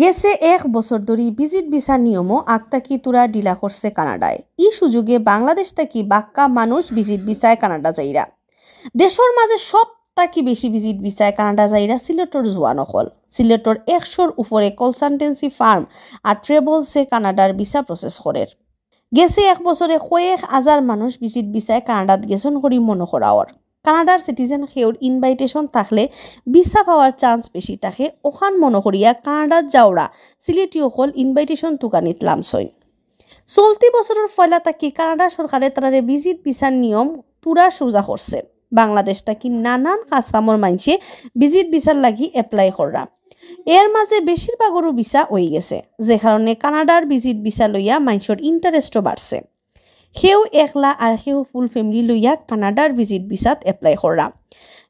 গেছে 1 বছর ধরে ভিজিট ভিসা নিয়মও আগতাকি তুরা ডিলা করছে কানাডায়। এই সুযোগে বাংলাদেশ থেকে বাক্কা মানুষ ভিজিট ভিসায় কানাডা যাইরা। দেশের মাঝে সব তাকি বেশি ভিজিট ভিসায় কানাডা যাইরা সিলেটর জোয়ান হল। সিলেটর 100-র উপরে কনসালটেন্সি ফার্ম আর ট্রেভেলসে কানাডার ভিসা প্রসেস করে। গেছে 1 বছরে কয়েক হাজার মানুষ ভিজিট ভিসায় কানাডাত গেছন করি মনে করাওয়ার। কানাডার সিটিজেন সেওর ইনভাইটেশন থাকলে ভিসা পাওয়ার চান্স বেশি থাকে। ওখান মনে করিয়া কানাডাত যাওরা সিলেটি অকল ইনভাইটেশন তুকানিত লামছইন। চলতি বছরের ফয়লা তাকি কানাডা সরকারে তারারে ভিজিট ভিসার নিয়ম তুরা সোজা করছে। বাংলাদেশ তাকি নানান কাজকামর মানছে ভিজিট ভিসার লাগি এপ্লাই করা। এর মাঝে বেশিরভাগেরও ভিসা হয়ে গেছে, যে কারণে কানাডার ভিজিট ভিসা লইয়া মানুষের ইন্টারেস্টও বাড়ছে। সেও একলা আর সেও ফুল ফ্যামিলি লইয়া কানাডার ভিজিট ভিসাত এপ্লাই করা।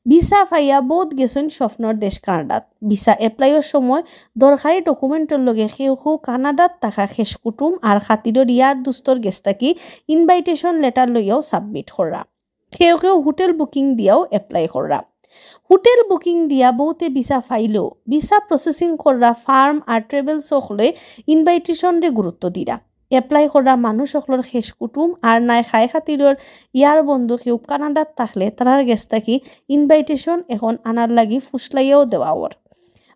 ভিসা পাইয়া বহুত গেছেন স্বপ্নর দেশ কানাডাত। ভিসা এপ্লাইয়ের সময় দরকারি ডকুমেন্টের লগে সেও কানাডাত থাকা শেষ কুটুম আর খাতিরর ইয়ার দুস্তর গেছ থাকি ইনভাইটেশন লেটার লইয়াও সাবমিট করা। সেও হোটেল বুকিং দিয়াও এপ্লাই করা। হোটেল বুকিং দিয়া বহুতে ভিসা ফাইলেও ভিসা প্রসেসিং করা ফার্ম আর ট্রেভেলস সকলে ইনভাইটেশনরে গুরুত্ব দিরা। এপ্লাই করা মানুষ সকলের শেষ কুটুম আর নাই খাই খাতিরর ইয়ার বন্ধু কেউ কানাডাত থাকলে তারার গেছ থাকি ইনভাইটেশন এখন আনার লাগি ফুসলাইয়াও দেওয়া ওর।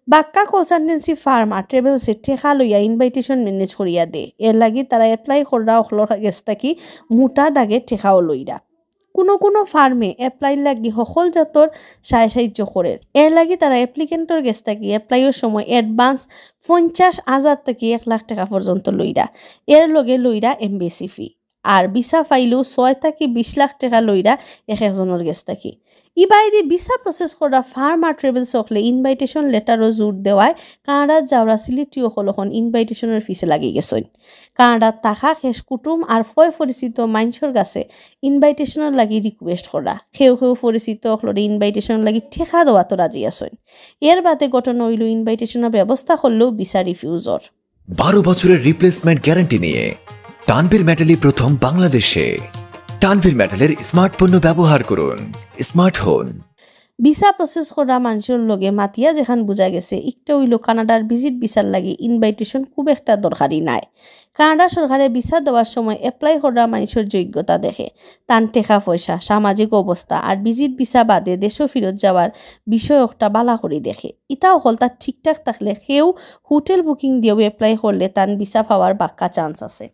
বাক্কা কনসালটেন্সি ফার্ম আর ট্রেভেলসে ঠেকা লইয়া ইনভাইটেশন ম্যানেজ করিয়া দে। এর লাগি তারা এপ্লাই করা সকলের গেছ থাকি মোটা দাগে ঠেকাও লইরা। কোনো ফার্মে এপ্লাই লাগি সকল জাতর সাহায্য করে। এর লাগি তারা অ্যাপ্লিকেন্টর গেছ থাকি এপ্লাইয়ের সময় অ্যাডভান্স 50,000 থেকে 1 লাখ টাকা পর্যন্ত লইরা। এর লগে লইরা এমবেসি ফি আর ভিসা ফাইলেও 6 থেকে 20 লাখ টাকা লইরা একজনের গেছ থাকি। ইবাইদি ভিসা প্রসেস করা ফার্ম আর ট্রেভেলস সকলে ইনভাইটেশন লেটারও জোর দেওয়ায় কানাডাত যাওয়া সিলেটি অকলখন ইনভাইটেশনের ফিসে লাগি গেছেন। কানাডাত থাকা শেষ কুটুম আর ফয় পরিচিত মানুষের কাছে ইনভাইটেশনের লাগি রিকোয়েস্ট করা। কেউ পরিচিত অকলরে ইনভাইটেশন লাগি ঠেকা দেওয়া তো রাজি আছেন। এর বাদে ঘটনা হইল ইনভাইটেশনের ব্যবস্থা করলেও ভিসা রিফিউজর। 12 বছরের রিপ্লেসমেন্ট গ্যারান্টি নিয়ে তানভীর মেটালই প্রথম বাংলাদেশে। তানভীর মেটালের স্মার্ট পণ্য ব্যবহার করুন, স্মার্ট হন। ভিসা প্রসেস করা মানুষের লগে মাতিয়া যেখান বোঝা গেছে একটা হইল কানাডার ভিজিট ভিসার লাগি ইনভাইটেশন খুব একটা দরকারি নাই। কানাডা সরকারে ভিসা দেওয়ার সময় এপ্লাই করা মানুষের যোগ্যতা দেখে, তান টেকা পয়সা, সামাজিক অবস্থা আর ভিজিট ভিসা বাদে দেশও ফেরত যাওয়ার বিষয় একটা বালা করে দেখে। ইটাও হল তার ঠিকঠাক থাকলে কেউ হোটেল বুকিং দিয়েও এপ্লাই করলে তান ভিসা পাওয়ার বাক্কা চান্স আছে।